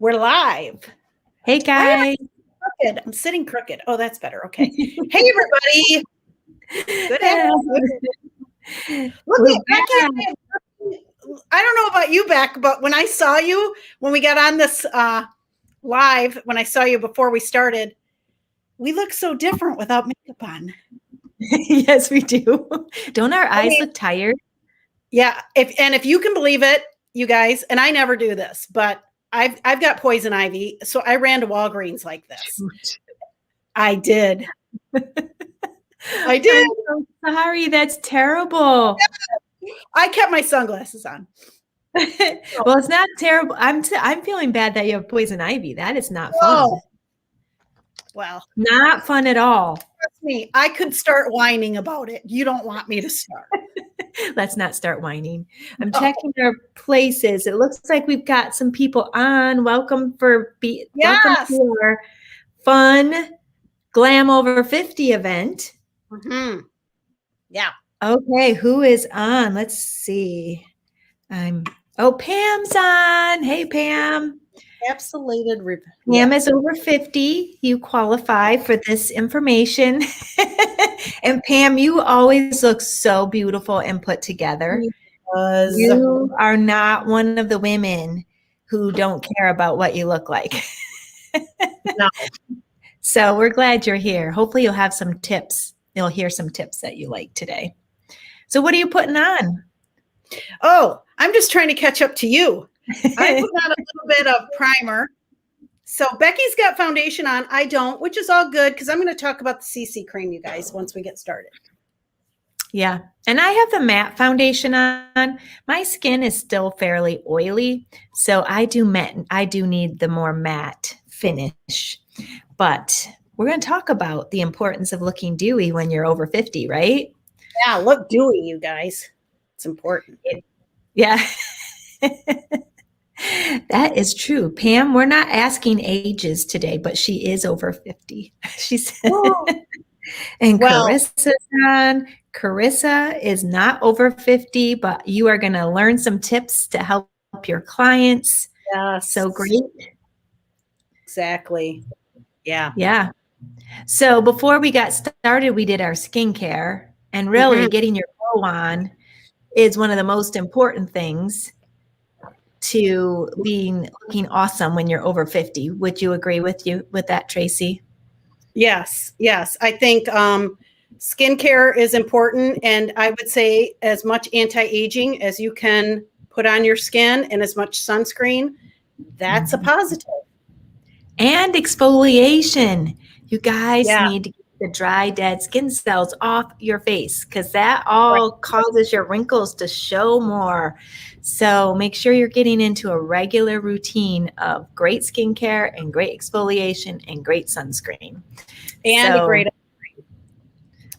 We're live. Hey guys. Crooked. I'm sitting crooked. Oh, that's better. Okay. Hey everybody. Good afternoon. Look at Becky. I don't know about you, Beck, but when I saw you, when we got on this live, when I saw you before we started, we look so different without makeup on. Yes, we do. Don't our eyes look tired? Yeah. If you can believe it, you guys, and I never do this, but I've got poison ivy, so I ran to Walgreens like this. I did. I did. I'm so sorry. That's terrible. I kept my sunglasses on. Well, it's not terrible. I'm feeling bad that you have poison ivy. That is not fun. Oh. Well, not fun at all. Trust me, I could start whining about it. You don't want me to start. Let's not start whining. I'm checking our places. It looks like we've got some people on. Welcome to our fun Glam Over 50 event. Mm-hmm. Yeah. Okay, who is on? Let's see. Pam's on. Hey, Pam. Encapsulated. Pam is over 50. You qualify for this information. And Pam, you always look so beautiful and put together. You are not one of the women who don't care about what you look like. No. So we're glad you're here. Hopefully you'll have some tips. You'll hear some tips that you like today. So what are you putting on? Oh, I'm just trying to catch up to you. I put on a little bit of primer. So Becky's got foundation on. I don't, which is all good because I'm going to talk about the CC cream, you guys, once we get started. Yeah. And I have the matte foundation on. My skin is still fairly oily, so I do need the more matte finish. But we're going to talk about the importance of looking dewy when you're over 50, right? Yeah, look dewy, you guys. It's important. Yeah. That is true. Pam, we're not asking ages today, but she is over 50. She said. And Carissa's on. Carissa is not over 50, but you are going to learn some tips to help your clients. Yeah. So great. Exactly. Yeah. Yeah. So before we got started, we did our skincare, and really getting your glow on is one of the most important things to being looking awesome when you're over 50. Would you agree with that, Tracy? Yes. I think skincare is important, and I would say as much anti-aging as you can put on your skin and as much sunscreen, that's a positive. And exfoliation. You guys need to get the dry, dead skin cells off your face because that all causes your wrinkles to show more. So make sure you're getting into a regular routine of great skincare and great exfoliation and great sunscreen. And a great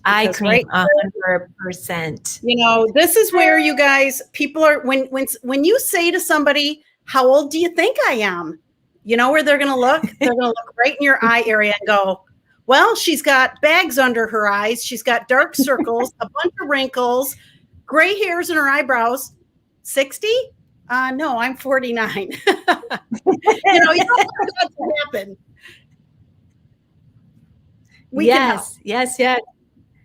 eye cream, 100%. You know, this is where you guys, people are, when you say to somebody, how old do you think I am? You know where they're going to look? They're going to look right in your eye area and go, well, she's got bags under her eyes. She's got dark circles, a bunch of wrinkles, gray hairs in her eyebrows. 60? No, I'm 49. You know, you don't want that to happen. Yes.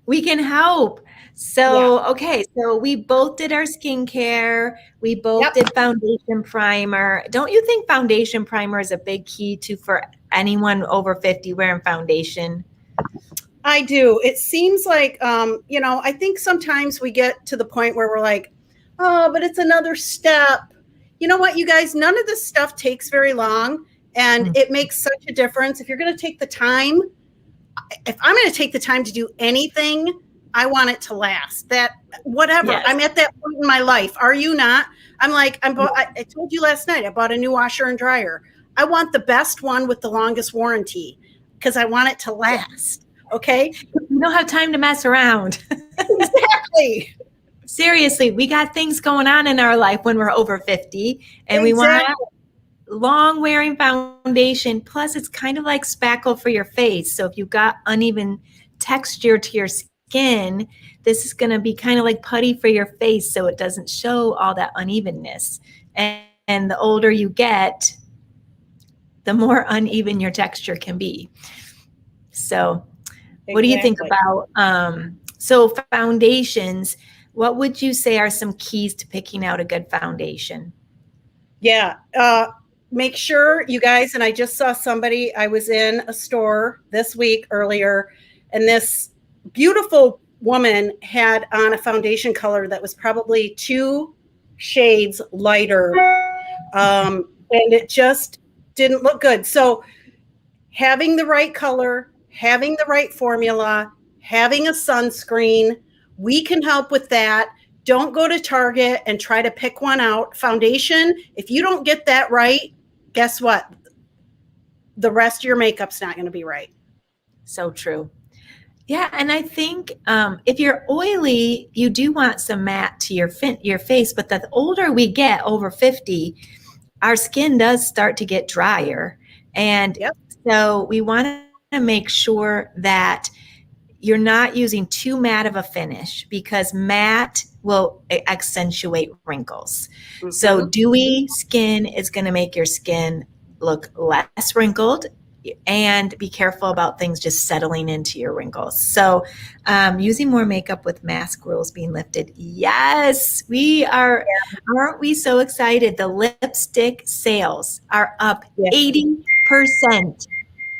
We can help. So, okay. So we both did our skincare. We both did foundation primer. Don't you think foundation primer is a big key for anyone over 50 wearing foundation? I do. It seems like, you know, I think sometimes we get to the point where we're like, oh, but it's another step. You know what, you guys, none of this stuff takes very long, and it makes such a difference. If you're going to take the time, if I'm going to take the time to do anything, I want it to last. That whatever. Yes. I'm at that point in my life. Are you not? I'm like, I told you last night, I bought a new washer and dryer. I want the best one with the longest warranty because I want it to last. Okay. You don't have time to mess around. Exactly. Seriously, we got things going on in our life when we're over 50, and we want long wearing foundation. Plus, it's kind of like spackle for your face. So if you've got uneven texture to your skin, this is going to be kind of like putty for your face, so it doesn't show all that unevenness. And the older you get, the more uneven your texture can be. So what do you think Exactly. about, so foundations, what would you say are some keys to picking out a good foundation? Yeah. Make sure you guys, and I just saw somebody, I was in a store this week earlier, and this beautiful woman had on a foundation color that was probably 2 shades lighter. And it just didn't look good. So having the right color, having the right formula, having a sunscreen, we can help with that. Don't go to Target and try to pick one out. Foundation, if you don't get that right, guess what? The rest of your makeup's not going to be right. So true. Yeah, and I think if you're oily, you do want some matte to your face. But the older we get, over 50, our skin does start to get drier, and Yep. so we want to make sure that you're not using too matte of a finish, because matte will accentuate wrinkles. Mm-hmm. So dewy skin is going to make your skin look less wrinkled, and be careful about things just settling into your wrinkles. So using more makeup with mask rules being lifted. Yes, we are. Yeah. Aren't we so excited? The lipstick sales are up 80%. 80%.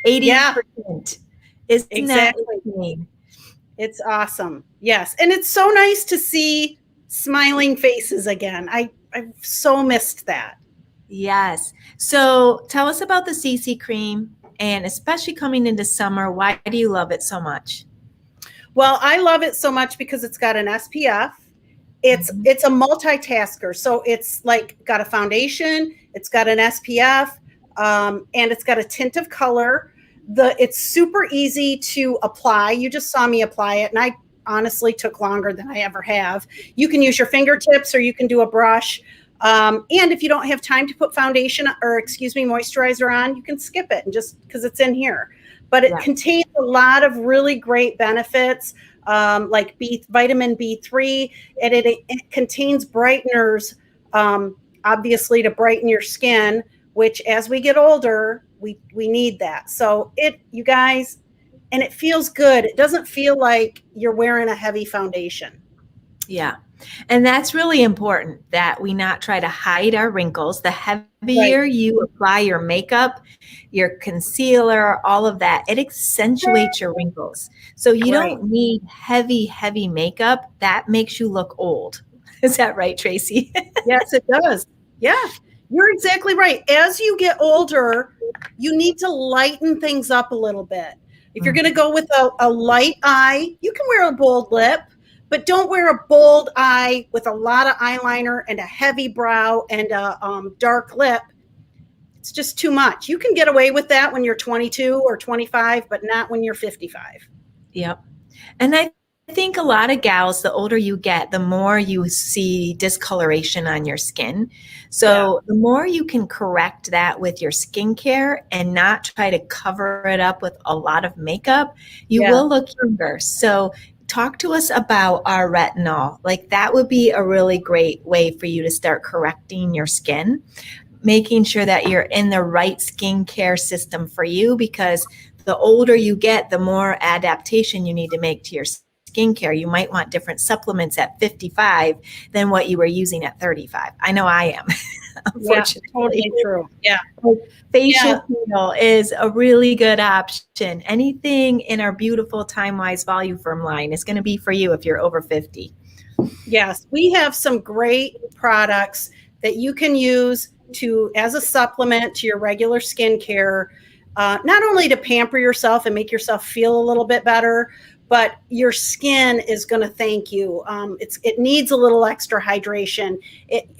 Yeah. Isn't exactly. that insane? It's awesome. Yes. And it's so nice to see smiling faces again. I've so missed that. Yes. So tell us about the CC cream, and especially coming into summer, why do you love it so much? Well, I love it so much because it's got an SPF. It's a multitasker. So it's like got a foundation, it's got an SPF, and it's got a tint of color. It's super easy to apply. You just saw me apply it, and I honestly took longer than I ever have. You can use your fingertips or you can do a brush. And if you don't have time to put moisturizer on, you can skip it and just because it's in here. But it contains a lot of really great benefits, like vitamin B3, and it contains brighteners, obviously to brighten your skin, which as we get older, we need that. So you guys, and it feels good. It doesn't feel like you're wearing a heavy foundation. Yeah. And that's really important, that we not try to hide our wrinkles. The heavier you apply your makeup, your concealer, all of that, it accentuates your wrinkles. So you don't need heavy, heavy makeup. That makes you look old. Is that right, Tracy? Yes, it does. Yeah, you're exactly right. As you get older, you need to lighten things up a little bit. If you're going to go with a light eye, you can wear a bold lip, but don't wear a bold eye with a lot of eyeliner and a heavy brow and a dark lip. It's just too much. You can get away with that when you're 22 or 25, but not when you're 55. Yep. And I think a lot of gals, the older you get, the more you see discoloration on your skin. So the more you can correct that with your skincare and not try to cover it up with a lot of makeup, you will look younger. So talk to us about our retinol. Like, that would be a really great way for you to start correcting your skin, making sure that you're in the right skincare system for you, because the older you get, the more adaptation you need to make to your skincare. You might want different supplements at 55 than what you were using at 35. I know I am. Unfortunately. Yeah, totally true. Yeah. Facial peel is a really good option. Anything in our beautiful Time-Wise Voluform line is going to be for you if you're over 50. Yes, we have some great products that you can use as a supplement to your regular skincare, not only to pamper yourself and make yourself feel a little bit better, but your skin is going to thank you. It needs a little extra hydration.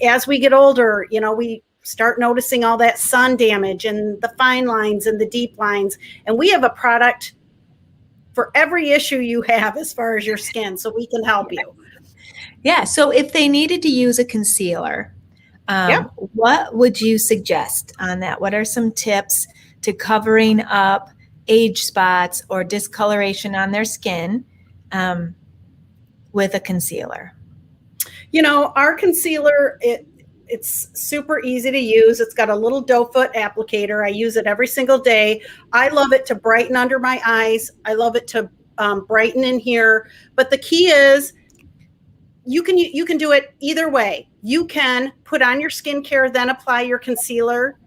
As we get older, we start noticing all that sun damage and the fine lines and the deep lines. And we have a product for every issue you have as far as your skin, so we can help you. Yeah. So if they needed to use a concealer, what would you suggest on that? What are some tips to covering up age spots or discoloration on their skin with a concealer? Our concealer, It's super easy to use. It's got a little doe foot applicator. I use it every single day. I love it to brighten under my eyes. I love it to brighten in here. But the key is you can do it either way. You can put on your skincare, then apply your concealer,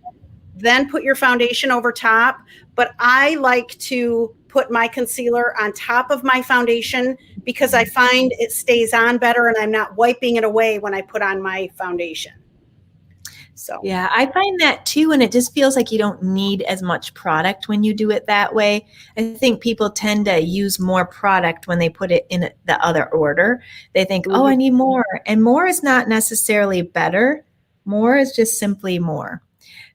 then put your foundation over top. But I like to put my concealer on top of my foundation because I find it stays on better and I'm not wiping it away when I put on my foundation. So yeah, I find that too, and it just feels like you don't need as much product when you do it that way. I think people tend to use more product when they put it in the other order. They think, oh, I need more, and more is not necessarily better. More is just simply more.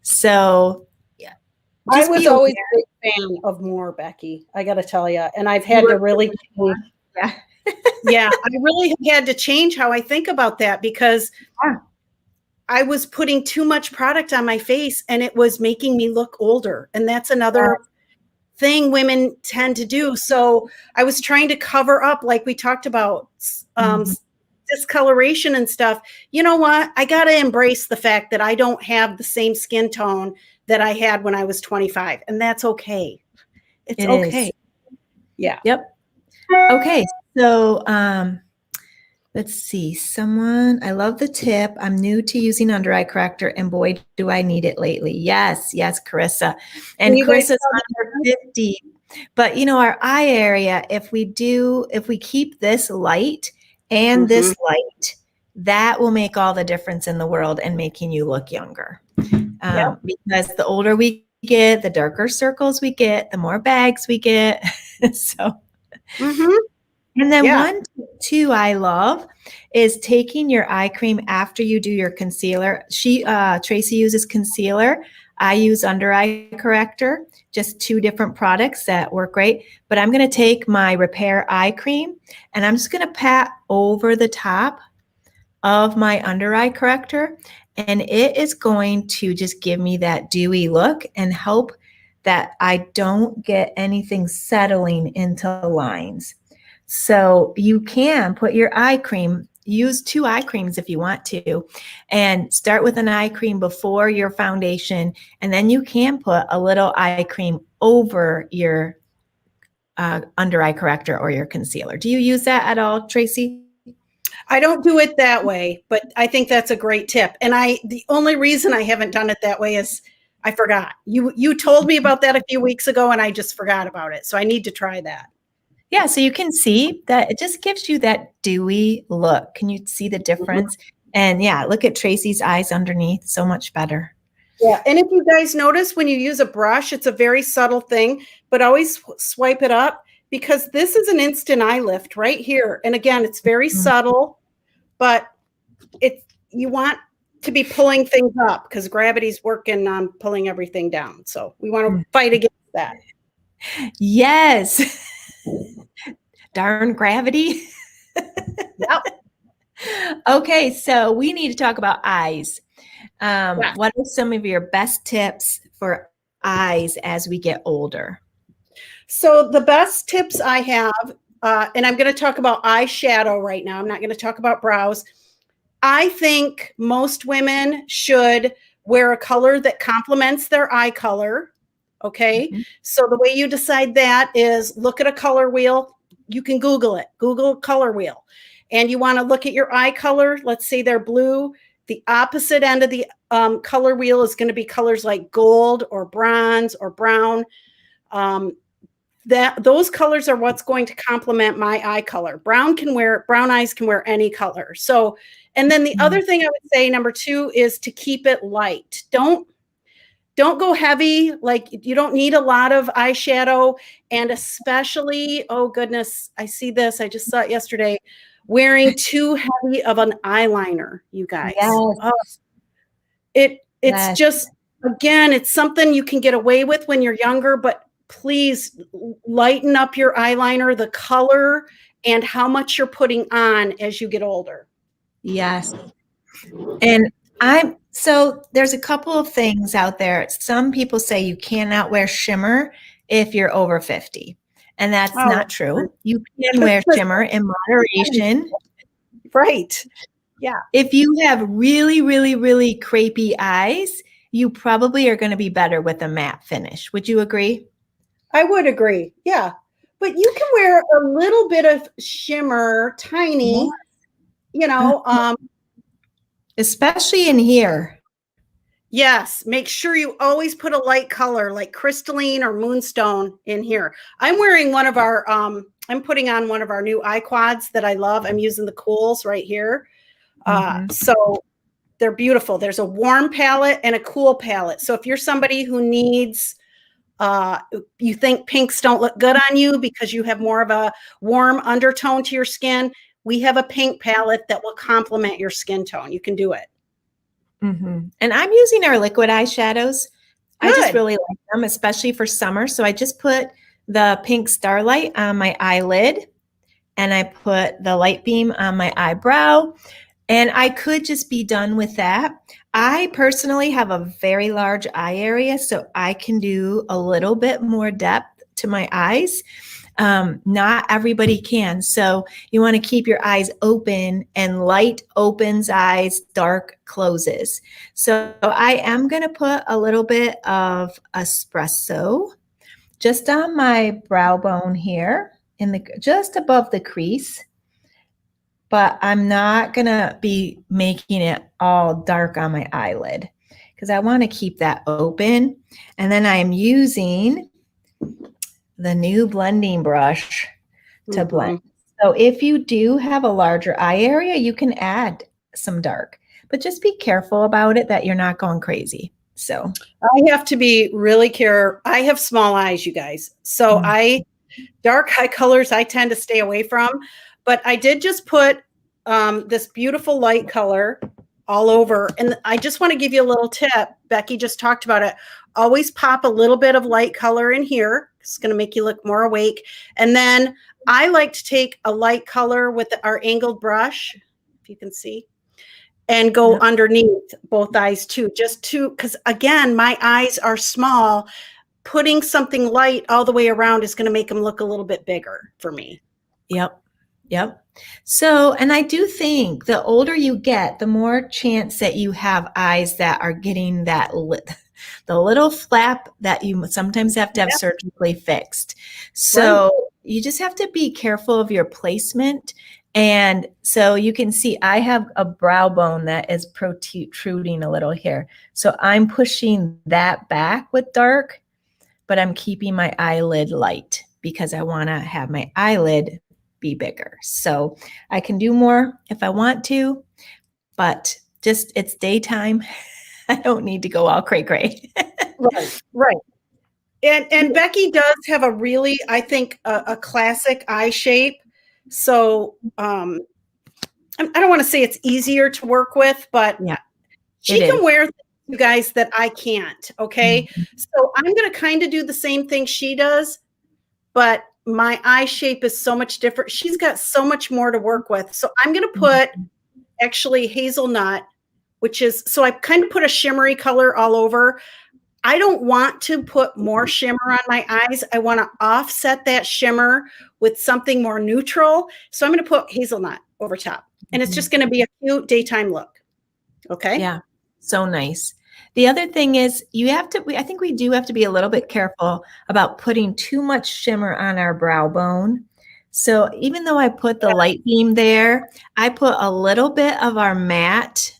So yeah, I was always a big fan of more, Becky. I got to tell you, and I've had to really change. Yeah. Yeah, I really had to change how I think about that because I was putting too much product on my face and it was making me look older. And that's another thing women tend to do. So I was trying to cover up, like we talked about, discoloration and stuff. You know what? I got to embrace the fact that I don't have the same skin tone that I had when I was 25. And that's okay. It's okay. Yeah. Yep. Okay. So, let's see. I love the tip. I'm new to using under eye corrector, and boy, do I need it lately. Yes, Carissa. And Carissa's under 50. But our eye area, if we keep this light and this light, that will make all the difference in the world and making you look younger. Because the older we get, the darker circles we get, the more bags we get. So. And then one too I love is taking your eye cream after you do your concealer. Tracy uses concealer. I use under eye corrector, just two different products that work great. But I'm going to take my repair eye cream and I'm just going to pat over the top of my under eye corrector. And it is going to just give me that dewy look and help that I don't get anything settling into lines. So you can put your eye cream, use 2 eye creams if you want to, and start with an eye cream before your foundation. And then you can put a little eye cream over your under eye corrector or your concealer. Do you use that at all, Tracy? I don't do it that way, but I think that's a great tip. And the only reason I haven't done it that way is I forgot. You told me about that a few weeks ago and I just forgot about it. So I need to try that. Yeah, so you can see that it just gives you that dewy look. Can you see the difference? And yeah, look at Tracy's eyes underneath, so much better. Yeah, and if you guys notice when you use a brush, it's a very subtle thing, but always swipe it up because this is an instant eye lift right here. And again, it's very subtle, but you want to be pulling things up because gravity's working on pulling everything down. So we want to fight against that. Yes. Darn gravity. Yep. Okay, so we need to talk about eyes. What are some of your best tips for eyes as we get older? So the best tips I have, and I'm going to talk about eyeshadow right now. I'm not going to talk about brows. I think most women should wear a color that complements their eye color. Okay. So the way you decide that is look at a color wheel. You can Google it. Google color wheel. And you want to look at your eye color. Let's say they're blue. The opposite end of the color wheel is going to be colors like gold or bronze or brown. Those colors are what's going to complement my eye color. Brown eyes can wear any color. So, and then the other thing I would say, number 2, is to keep it light. Don't go heavy. Like you don't need a lot of eyeshadow. And especially, oh goodness, I see this. I just saw it yesterday. Wearing too heavy of an eyeliner, you guys. Yes. It's just, again, it's something you can get away with when you're younger, but please lighten up your eyeliner, the color, and how much you're putting on as you get older. Yes. And so there's a couple of things out there. Some people say you cannot wear shimmer if you're over 50. And that's not true. You can wear shimmer in moderation. Right. Yeah. if you have really, really, really crepey eyes, you probably are going to be better with a matte finish. Would you agree? I would agree. Yeah. But you can wear a little bit of shimmer, tiny, you know, especially in here. yes, make sure you always put a light color like crystalline or moonstone in here. I'm wearing one of our I'm putting on one of our new eye quads that I love. I'm using the cools right here. So they're beautiful. There's a warm palette and a cool palette. So if you're somebody who needs you think pinks don't look good on you because you have more of a warm undertone to your skin, we have a pink palette that will complement your skin tone. You can do it. And I'm using our liquid eyeshadows. Good. I just really like them, especially for summer. So I just put the pink Starlight on my eyelid, and I put the Light Beam on my eyebrow, and I could just be done with that. I personally have a very large eye area, so I can do a little bit more depth to my eyes. Not everybody can. So you want to keep your eyes open, and light opens eyes, dark closes. So I am going to put a little bit of espresso just on my brow bone here, just above the crease. But I'm not going to be making it all dark on my eyelid because I want to keep that open. And then I am using the new blending brush to blend. So if you do have a larger eye area, you can add some dark, but just be careful about it that you're not going crazy. So I have to be really careful. I have small eyes, you guys. So dark eye colors I tend to stay away from, but I did just put this beautiful light color all over. And I just want to give you a little tip. Becky just talked about it. Always pop a little bit of light color in here. It's going to make you look more awake. And then I like to take a light color with our angled brush, if you can see, and go underneath both eyes too, because again, my eyes are small. Putting something light all the way around is going to make them look a little bit bigger for me. Yep. So, and I do think the older you get, the more chance that you have eyes that are getting that the little flap that you sometimes have to have surgically fixed. So you just have to be careful of your placement. And so you can see I have a brow bone that is protruding a little here. So I'm pushing that back with dark, but I'm keeping my eyelid light because I want to have my eyelid be bigger. So I can do more if I want to, but just it's daytime. I don't need to go all cray. Right. And Becky does have a really, I think, a classic eye shape. So I don't want to say it's easier to work with, but she can wear things, you guys, that I can't. Okay. So I'm going to kind of do the same thing she does, but my eye shape is so much different. She's got so much more to work with. So I'm going to put actually hazelnut, which is, so I kind of put a shimmery color all over. I don't want to put more shimmer on my eyes. I want to offset that shimmer with something more neutral. So I'm going to put hazelnut over top, and it's just going to be a cute daytime look. Okay. Yeah. So nice. The other thing is I think we do have to be a little bit careful about putting too much shimmer on our brow bone. So even though I put the Light Beam there, I put a little bit of our matte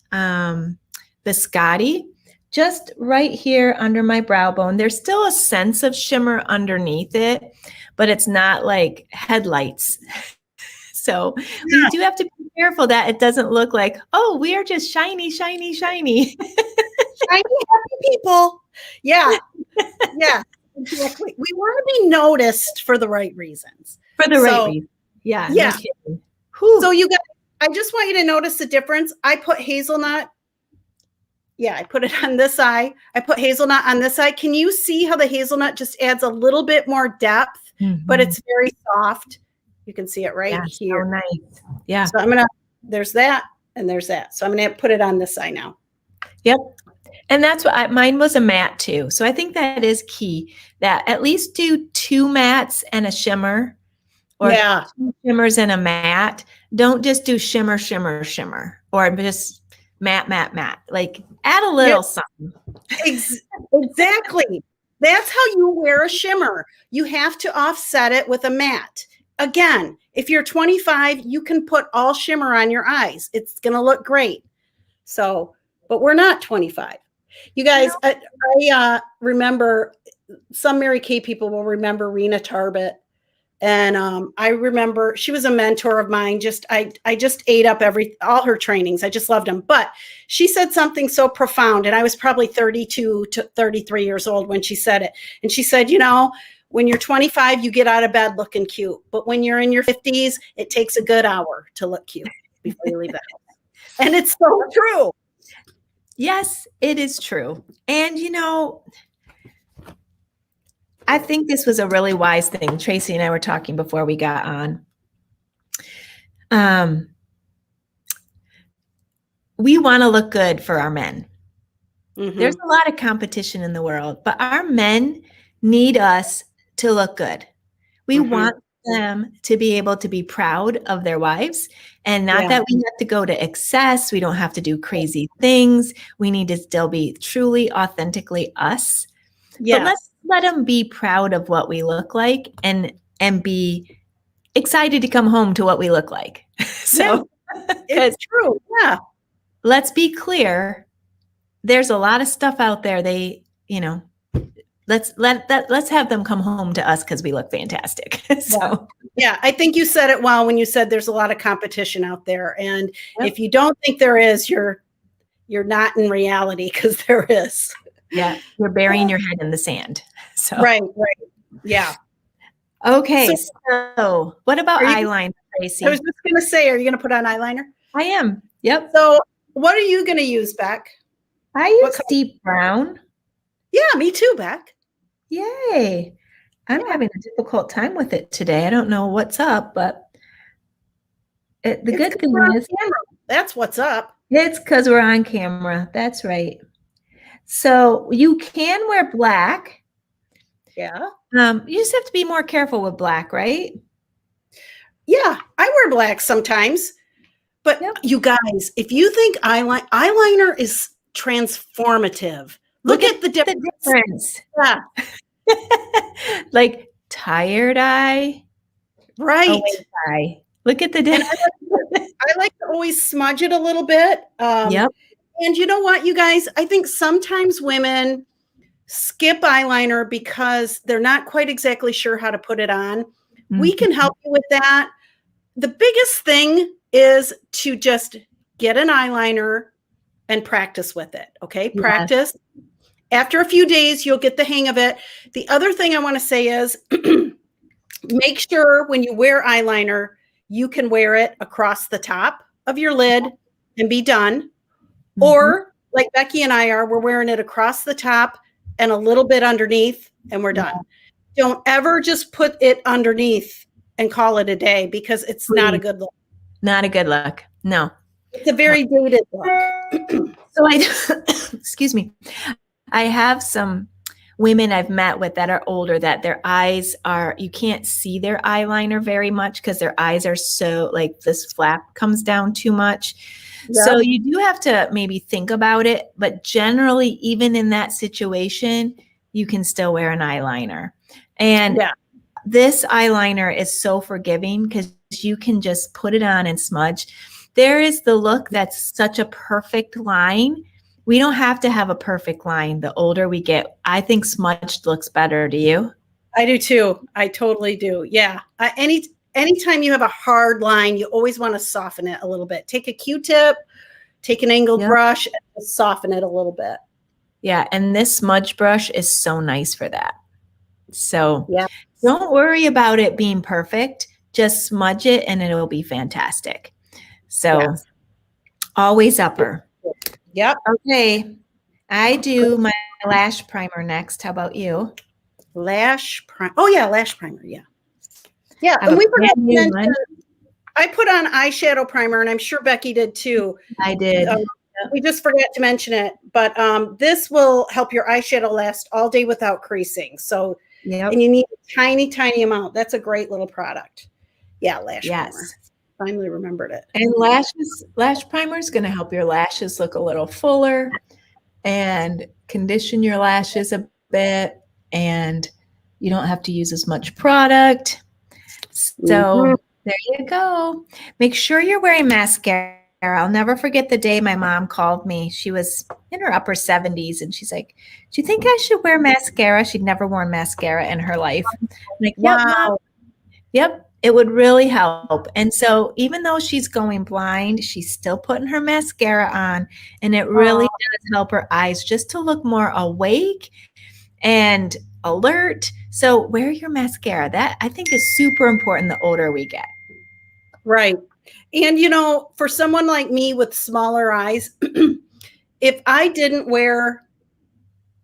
biscotti just right here under my brow bone. There's still a sense of shimmer underneath it, but it's not like headlights. So we do have to be careful that it doesn't look like, oh, we are just shiny. Shiny, happy people. Yeah. Exactly. We want to be noticed for the right reasons. For the right reason. Yeah. No kidding. So you guys, I just want you to notice the difference. I put hazelnut. Yeah, I put it on this eye. I put hazelnut on this eye. Can you see how the hazelnut just adds a little bit more depth, but it's very soft? You can see it right here. So nice. Yeah. So there's that and there's that. So I'm going to put it on this eye now. Yep. And that's what mine was a matte too. So I think that is key, that at least do 2 mattes and a shimmer or Yeah. 2 shimmers in a matte. Don't just do shimmer, shimmer, shimmer, or just matte, matte, matte. Like add a little something. Exactly. That's how you wear a shimmer. You have to offset it with a matte. Again, if you're 25, you can put all shimmer on your eyes. It's going to look great. So, but we're not 25. You guys, I remember some Mary Kay people will remember Rena Tarbett. And I remember she was a mentor of mine. I just ate up all her trainings. I just loved them. But she said something so profound, and I was probably 32 to 33 years old when she said it. And she said, when you're 25, you get out of bed looking cute. But when you're in your 50s, it takes a good hour to look cute before you leave the house. And it's so true. Yes, it is true. And I think this was a really wise thing. Tracy and I were talking before we got on. We want to look good for our men. Mm-hmm. There's a lot of competition in the world, but our men need us to look good. We want them to be able to be proud of their wives, and not that we have to go to excess. We don't have to do crazy things. We need to still be truly, authentically us. Yes. But let's let them be proud of what we look like and be excited to come home to what we look like. So it's true. Yeah. Let's be clear. There's a lot of stuff out there. Let's have them come home to us because we look fantastic. So yeah, I think you said it well when you said there's a lot of competition out there. And if you don't think there is, you're not in reality, because there is. Yeah, you're burying your head in the sand. So right. Yeah. Okay, so what about eyeliner, Tracy? I was just going to say, are you going to put on eyeliner? I am. Yep. So what are you going to use, Beck? I use deep brown. Yeah, me too, Beck. Yay. I'm having a difficult time with it today. I don't know what's up, but the good thing is that's what's up. It's because we're on camera. That's right. So you can wear black. Yeah. You just have to be more careful with black, right? Yeah, I wear black sometimes. But you guys, if you think eyeliner is transformative, look at the difference. Yeah. Like tired eye. Right. Eye. Look at the difference. I like to always smudge it a little bit. Yep. And you know what, you guys? I think sometimes women skip eyeliner because they're not quite exactly sure how to put it on. Mm-hmm. We can help you with that. The biggest thing is to just get an eyeliner and practice with it. Okay. Yes. Practice. After a few days, you'll get the hang of it. The other thing I want to say is make sure when you wear eyeliner, you can wear it across the top of your lid and be done. Mm-hmm. Or like Becky and I are, we're wearing it across the top and a little bit underneath, and we're done. Don't ever just put it underneath and call it a day, because it's not a good look. Not a good look. No. It's a very dated look. So excuse me. I have some women I've met with that are older, that their eyes you can't see their eyeliner very much because their eyes are so, like, this flap comes down too much. Yeah. So you do have to maybe think about it, but generally, even in that situation, you can still wear an eyeliner. And this eyeliner is so forgiving because you can just put it on and smudge. There is the look that's such a perfect line. We don't have to have a perfect line. The older we get, I think smudged looks better. Do you? I do too. I totally do. Yeah. Anytime you have a hard line, you always want to soften it a little bit. Take a Q-tip, take an angled brush, and soften it a little bit. Yeah. And this smudge brush is so nice for that. So don't worry about it being perfect. Just smudge it and it'll be fantastic. So always upper. Yep. Okay. I do my lash primer next. How about you? Lash primer. Oh yeah, lash primer. Yeah. Yeah. And we forgot to mention, I put on eyeshadow primer, and I'm sure Becky did too. I did. We just forgot to mention it, but this will help your eyeshadow last all day without creasing. So, and you need a tiny, tiny amount. That's a great little product. Yeah, lash primer. Yes. Finally remembered it. And lash primer is going to help your lashes look a little fuller and condition your lashes a bit, and you don't have to use as much product. So there you go. Make sure you're wearing mascara. I'll never forget the day my mom called me. She was in her upper 70s and she's like, "Do you think I should wear mascara?" She'd never worn mascara in her life. I'm like, "Yep, Mom. Yep, it would really help." And so even though she's going blind, she's still putting her mascara on, and it really does help her eyes just to look more awake and alert. So wear your mascara. That I think is super important the older we get. Right. And, for someone like me with smaller eyes, if I didn't wear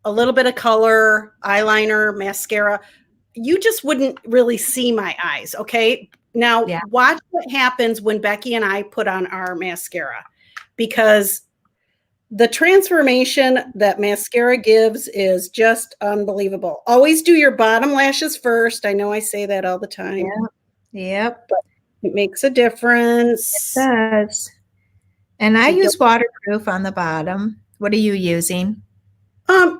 a little bit of color, eyeliner, mascara, you just wouldn't really see my eyes. Okay. Now, watch what happens when Becky and I put on our mascara, because the transformation that mascara gives is just unbelievable. Always do your bottom lashes first. I know I say that all the time. Yep. But it makes a difference. It does. And I use waterproof on the bottom. What are you using? I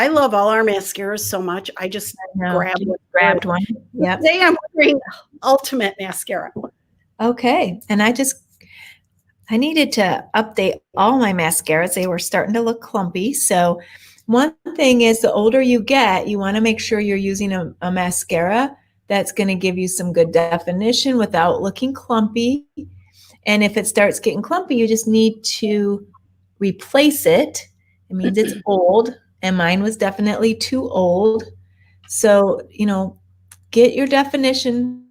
love all our mascaras so much. I just grabbed one. Yep. Today I'm wearing Ultimate mascara. Okay. And I needed to update all my mascaras. They were starting to look clumpy. So one thing is, the older you get, you want to make sure you're using a mascara that's going to give you some good definition without looking clumpy. And if it starts getting clumpy, you just need to replace it. It means it's old, and mine was definitely too old. So, get your definition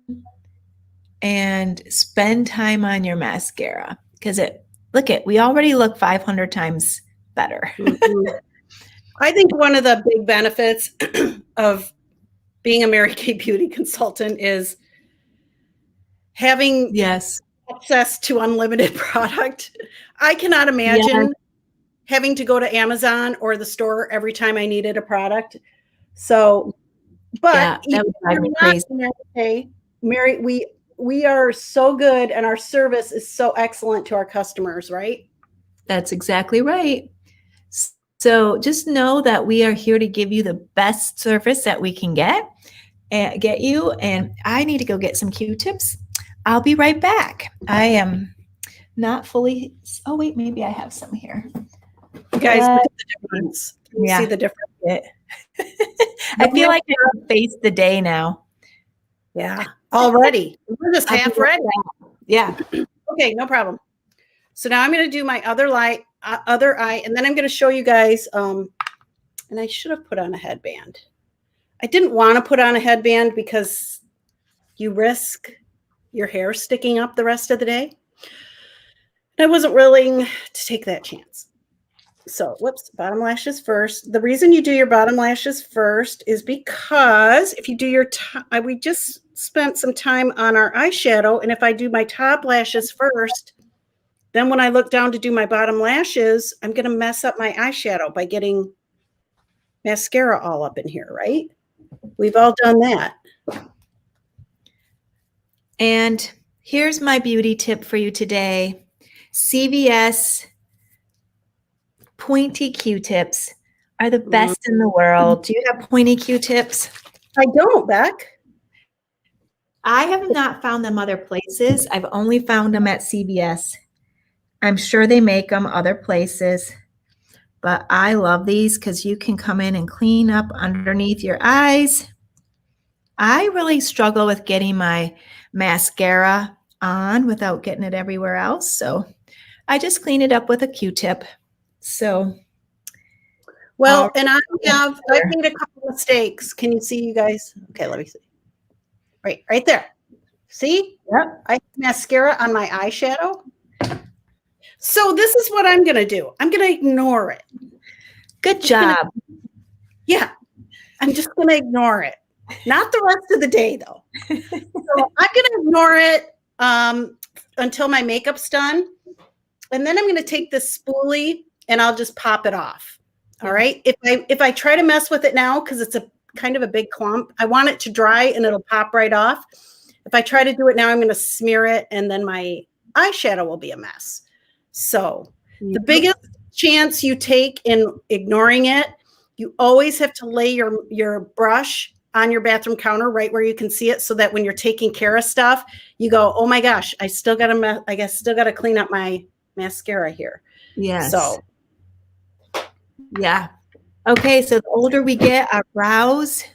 and spend time on your mascara, because we already look 500 times better. I think one of the big benefits of being a Mary Kay beauty consultant is having access to unlimited product. I cannot imagine having to go to Amazon or the store every time I needed a product. So, but Mary, we are so good, and our service is so excellent to our customers, right? That's exactly right. So just know that we are here to give you the best service that we can get you. And I need to go get some Q-tips. I'll be right back. I am not fully. Oh wait, maybe I have some here. You guys, look at the difference. Can you see the difference? I feel like I can face the day now. Yeah, already. We're just half ready. Yeah. Okay, no problem. So now I'm going to do my other eye, and then I'm going to show you guys. And I should have put on a headband. I didn't want to put on a headband because you risk your hair sticking up the rest of the day. And I wasn't willing to take that chance. So, bottom lashes first. The reason you do your bottom lashes first is because if you do we just spent some time on our eyeshadow, and if I do my top lashes first, then when I look down to do my bottom lashes, I'm going to mess up my eyeshadow by getting mascara all up in here, right? We've all done that. And here's my beauty tip for you today. CVS pointy Q-tips are the best in the world. Do you have pointy Q-tips? I don't, Beck. I have not found them other places. I've only found them at CVS. I'm sure they make them other places, but I love these because you can come in and clean up underneath your eyes. I really struggle with getting my mascara on without getting it everywhere else, so I just clean it up with a Q-tip. So, and I've made a couple mistakes. Can you see, you guys? Okay, let me see. Right there. See? Yep. I have mascara on my eyeshadow. So this is what I'm going to do. I'm going to ignore it. Good job. I'm just going to ignore it. Not the rest of the day, though. So I'm going to ignore it until my makeup's done. And then I'm going to take this spoolie and I'll just pop it off. All right. If I try to mess with it now, because it's a kind of a big clump, I want it to dry and it'll pop right off. If I try to do it now, I'm going to smear it and then my eyeshadow will be a mess. So the biggest chance you take in ignoring it, you always have to lay your brush on your bathroom counter right where you can see it, so that when you're taking care of stuff, you go, oh my gosh, I still got to clean up my mascara here. Yes. So yeah. Okay, so the older we get, our brows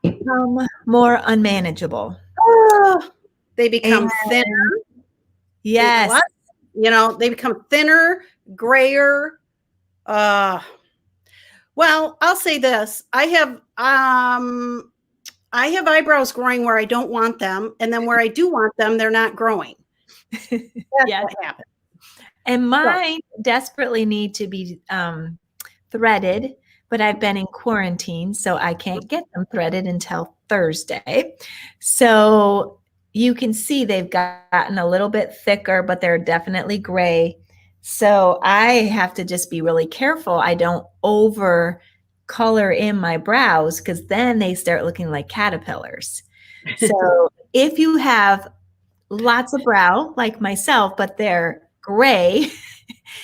become more unmanageable. They become thinner. Yes. They become thinner, grayer. Well, I'll say this. I have eyebrows growing where I don't want them, and then where I do want them, they're not growing. That's what happens. And mine desperately need to be threaded, but I've been in quarantine, so I can't get them threaded until Thursday. So you can see they've gotten a little bit thicker, but they're definitely gray. So I have to just be really careful I don't over color in my brows, because then they start looking like caterpillars. So if you have lots of brow like myself, but they're gray,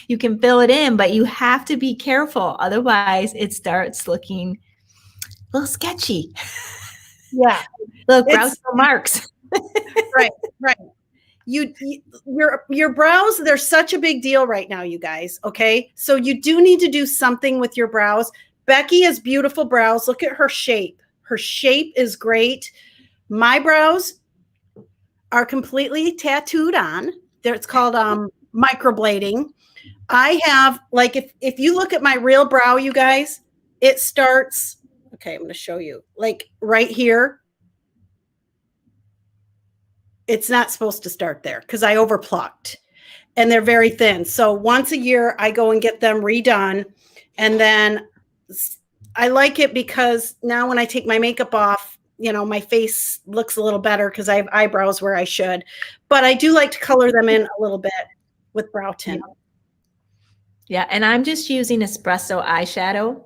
you can fill it in, but you have to be careful. Otherwise it starts looking a little sketchy. Yeah. Look, brow marks. Right. Your brows, they're such a big deal right now, you guys. Okay. So you do need to do something with your brows. Becky has beautiful brows. Look at her shape. Her shape is great. My brows are completely tattooed on. It's called microblading. I have, like, if you look at my real brow, you guys, it starts, okay, I'm going to show you, like right here. It's not supposed to start there because I overplucked, and they're very thin. So once a year I go and get them redone. And then I like it because now when I take my makeup off, my face looks a little better because I have eyebrows where I should. But I do like to color them in a little bit with brow tint. Yeah, and I'm just using espresso eyeshadow.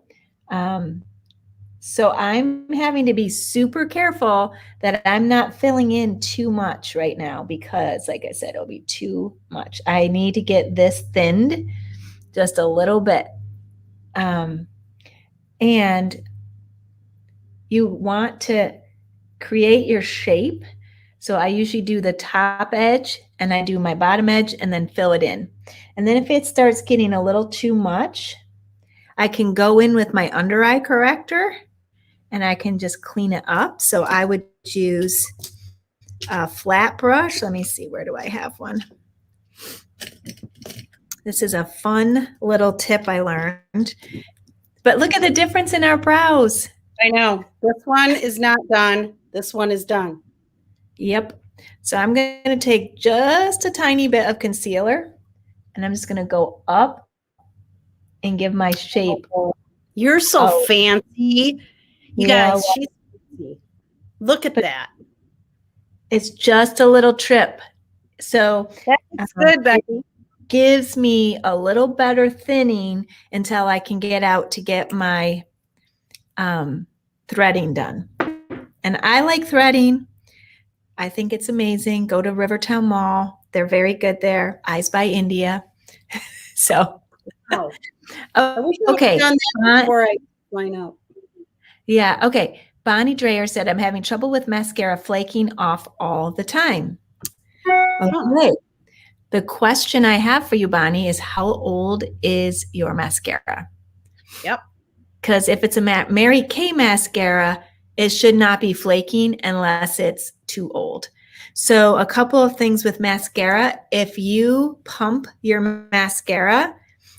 So I'm having to be super careful that I'm not filling in too much right now, because like I said, it'll be too much. I need to get this thinned just a little bit. And you want to create your shape. So I usually do the top edge and I do my bottom edge and then fill it in. And then if it starts getting a little too much, I can go in with my under eye corrector and I can just clean it up. So I would use a flat brush. Let me see, where do I have one? This is a fun little tip I learned. But look at the difference in our brows. I know. This one is not done. This one is done. Yep. So I'm going to take just a tiny bit of concealer and I'm just going to go up and give my shape. You're so fancy. You guys, she's fancy. Look at that. It's just a little trip. So that's good, Becky. Gives me a little better thinning until I can get out to get my threading done. And I like threading. I think it's amazing. Go to Rivertown Mall. They're very good there. Eyes by India. So, okay. Before I line up. Yeah. Okay. Bonnie Dreyer said, I'm having trouble with mascara flaking off all the time. Okay. The question I have for you, Bonnie, is how old is your mascara? Yep. Because if it's a Mary Kay mascara, it should not be flaking unless it's too old. So a couple of things with mascara. If you pump your mascara,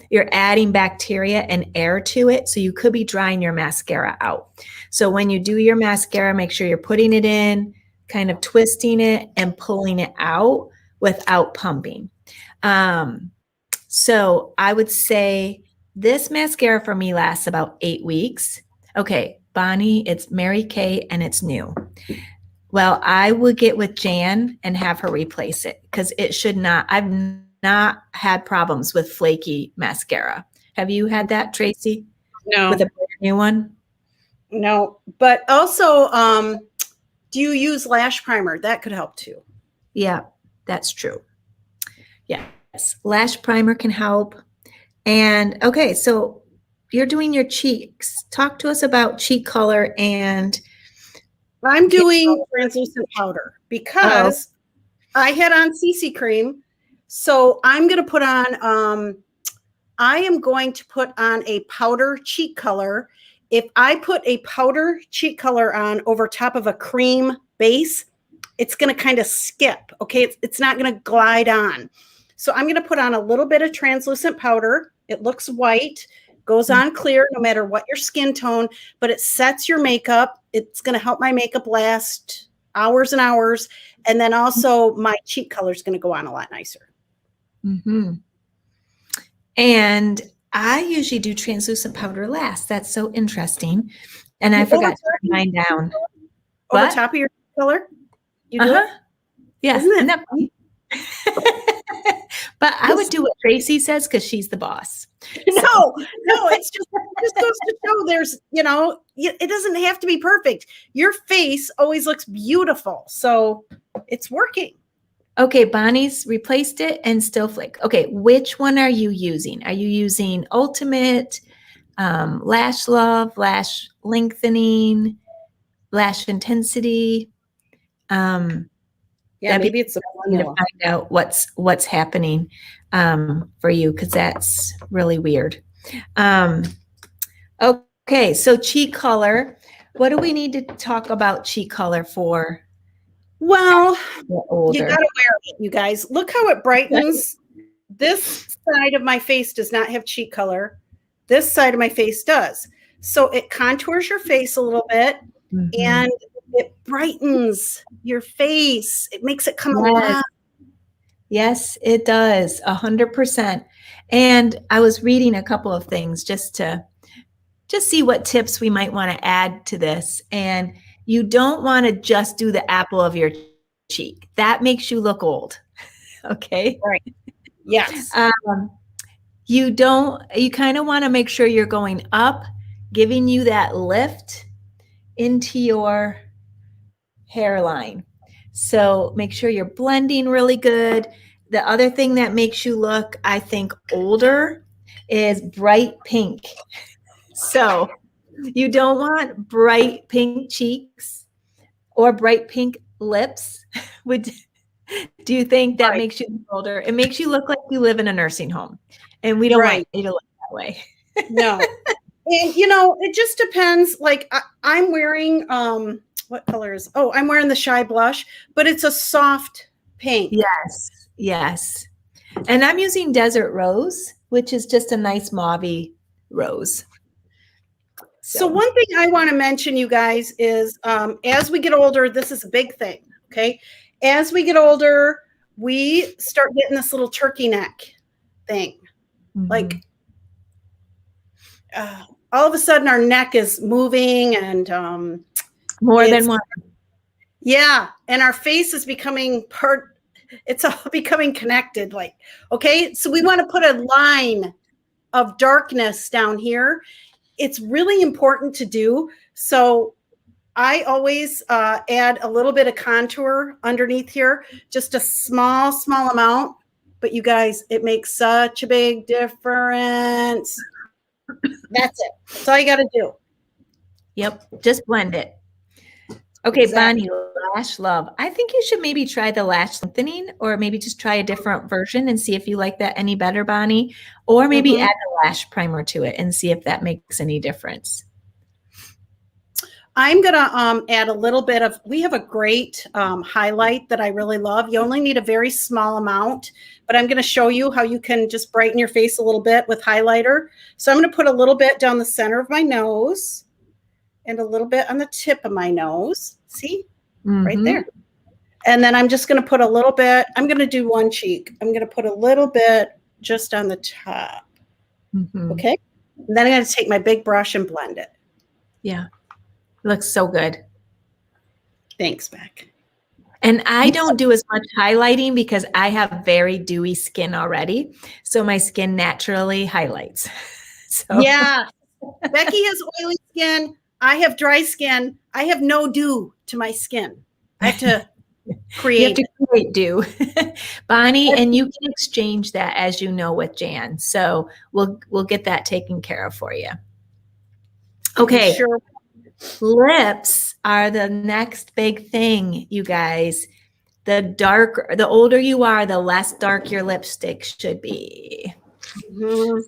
you're adding bacteria and air to it. So you could be drying your mascara out. So when you do your mascara, make sure you're putting it in, kind of twisting it and pulling it out without pumping. So I would say this mascara for me lasts about 8 weeks. Okay, Bonnie, it's Mary Kay and it's new. Well, I would get with Jan and have her replace it because it should not. I've not had problems with flaky mascara. Have you had that, Tracy? No. With a brand new one? No, but also Do you use lash primer? That could help too. Yeah, that's true. Yes, lash primer can help. And okay, so you're doing your cheeks. Talk to us about cheek color and I'm doing translucent powder because I had on CC cream. So I'm going to put on, I am going to put on a powder cheek color. If I put a powder cheek color on over top of a cream base, it's going to kind of skip. Okay. It's not going to glide on. So I'm going to put on a little bit of translucent powder. It looks white, goes on clear no matter what your skin tone, but it sets your makeup. It's going to help my makeup last hours and hours. And then also my cheek color is going to go on a lot nicer. Mm-hmm. And I usually do translucent powder last. That's so interesting. And I forgot to write mine down. Over top of your color? You do it? Yeah. Isn't that funny? But I would do what Tracy says because she's the boss. No, it's just goes to show there's, it doesn't have to be perfect. Your face always looks beautiful. So it's working. Okay, Bonnie's replaced it and Still Flick. Okay, which one are you using? Are you using Ultimate, Lash Love, Lash Lengthening, Lash Intensity? Yeah, maybe it's a to find out what's happening for you, because that's really weird. Okay, so cheek color. What do we need to talk about cheek color for? Well, you got to wear it, you guys. Look how it brightens. This side of my face does not have cheek color. This side of my face does. So it contours your face a little bit, and it brightens your face. It makes it come alive. Yes, it does. 100%. And I was reading a couple of things just to see what tips we might want to add to this. And you don't want to just do the apple of your cheek. That makes you look old. Okay. Right. Yes. You kind of want to make sure you're going up, giving you that lift into your hairline. So make sure you're blending really good. The other thing that makes you look, I think, older is bright pink. So you don't want bright pink cheeks or bright pink lips. Do you think that makes you look older? It makes you look like you live in a nursing home, and we don't want you to look that way. No. And, it just depends. Like I'm wearing, what color is, I'm wearing the Shy Blush, but it's a soft pink. Yes. And I'm using Desert Rose, which is just a nice mauve rose. So one thing I want to mention, you guys, is as we get older, this is a big thing, okay? As we get older, we start getting this little turkey neck thing. Like all of a sudden our neck is moving and more than one. Yeah, and our face is becoming it's all becoming connected. Like, okay, so we want to put a line of darkness down here. It's really important to do. So I always add a little bit of contour underneath here, just a small amount. But you guys, it makes such a big difference. That's it. That's all you got to do. Yep, just blend it. Okay, exactly. Bonnie, Lash Love. I think you should maybe try the lash lengthening, or maybe just try a different version and see if you like that any better, Bonnie. Or maybe add a lash primer to it and see if that makes any difference. I'm going to add a little bit of, we have a great highlight that I really love. You only need a very small amount, but I'm going to show you how you can just brighten your face a little bit with highlighter. So I'm going to put a little bit down the center of my nose and a little bit on the tip of my nose. See? Right there. And then I'm just going to put a little bit, I'm going to do one cheek. I'm going to put a little bit just on the top. Okay? And then I'm going to take my big brush and blend it. Yeah. Looks so good. Thanks, Beck. And I don't do as much highlighting because I have very dewy skin already. So my skin naturally highlights. So. Yeah. Becky has oily skin. I have dry skin. I have no dew to my skin. I have to create. You have to create dew. Bonnie, and you can exchange that, as you know, with Jan. So we'll get that taken care of for you. Okay. Sure. Lips are the next big thing, you guys. The older you are, the less dark your lipstick should be. Mm-hmm.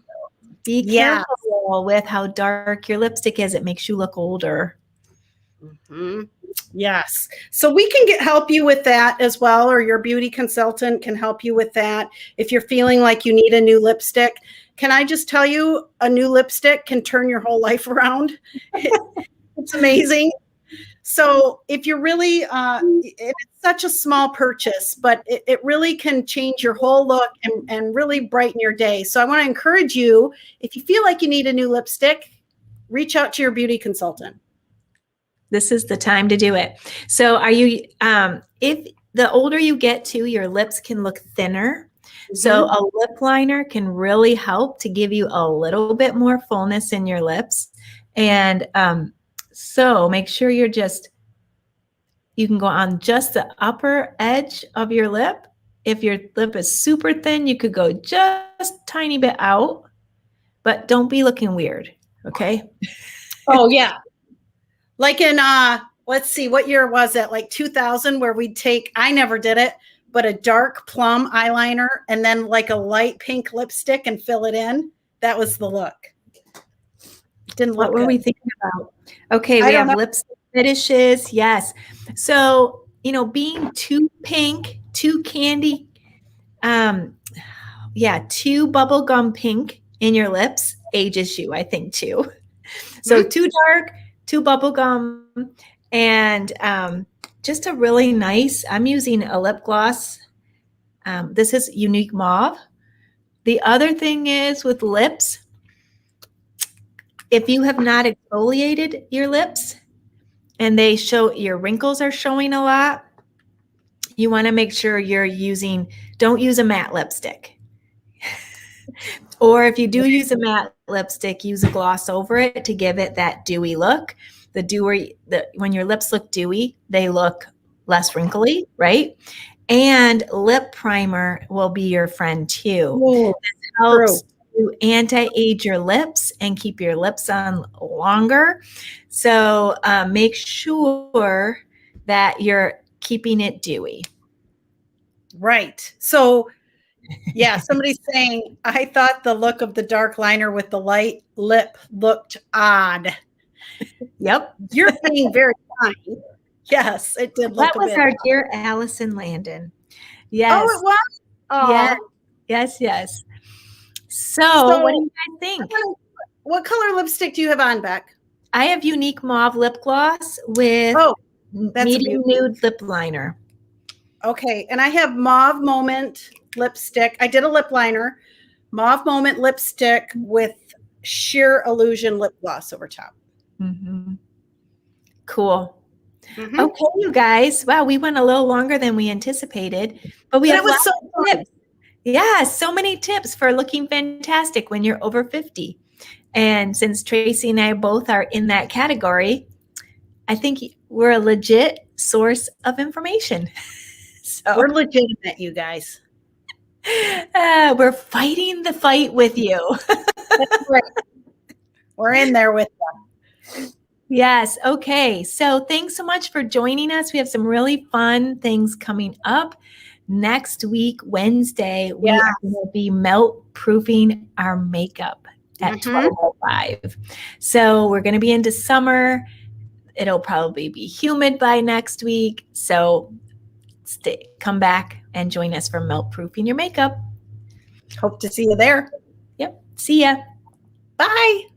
Be careful with how dark your lipstick is. It makes you look older. Mm-hmm. Yes. So we can help you with that as well, or your beauty consultant can help you with that. If you're feeling like you need a new lipstick, can I just tell you, a new lipstick can turn your whole life around. It's amazing. So if you're really, it's such a small purchase, but it really can change your whole look and really brighten your day. So I want to encourage you, if you feel like you need a new lipstick, reach out to your beauty consultant. This is the time to do it. So are you, if the older you get to, your lips can look thinner. Mm-hmm. So a lip liner can really help to give you a little bit more fullness in your lips. And so make sure you can go on just the upper edge of your lip. If your lip is super thin, you could go just a tiny bit out, but don't be looking weird. Okay. Oh yeah. Like in, let's see, what year was it? Like 2000, where we'd take, I never did it, but a dark plum eyeliner and then like a light pink lipstick and fill it in. That was the look. Didn't look What were good. we thinking about? Okay, we have lipstick finishes. Yes. So, being too pink, too candy, too bubblegum pink in your lips ages you, I think, too. So too dark, too bubblegum, and just a really nice, I'm using a lip gloss. This is Unique Mauve. The other thing is with lips, if you have not exfoliated your lips and your wrinkles are showing a lot, you want to make sure don't use a matte lipstick. Or if you do use a matte lipstick, use a gloss over it to give it that dewy look. When your lips look dewy, they look less wrinkly, right? And lip primer will be your friend too. Ooh, this helps to anti-age your lips and keep your lips on longer. So make sure that you're keeping it dewy. Right. So yeah, somebody's saying, I thought the look of the dark liner with the light lip looked odd. Yep. You're being very kind. Yes, it did look That was our dear Allison Landon. Yes. Oh, it was? Oh. Yes. So what do you guys think? What color lipstick do you have on, Beck? I have Unique Mauve lip gloss with medium nude lip liner. Okay, and I have Mauve Moment lipstick. I did a lip liner, Mauve Moment lipstick with Sheer Illusion lip gloss over top. Mm-hmm. Cool. Mm-hmm. Okay, you guys. Wow, we went a little longer than we anticipated, but we have lots of tips. Yeah, so many tips for looking fantastic when you're over 50. And since Tracy and I both are in that category, I think we're a legit source of information. So we're legitimate, you guys. We're fighting the fight with you. That's right. We're in there with them. Yes. Okay. So thanks so much for joining us. We have some really fun things coming up. Next week, Wednesday, we will be melt proofing our makeup at 12:05. So we're going to be into summer. It'll probably be humid by next week. So come back and join us for melt proofing your makeup. Hope to see you there. Yep. See ya. Bye.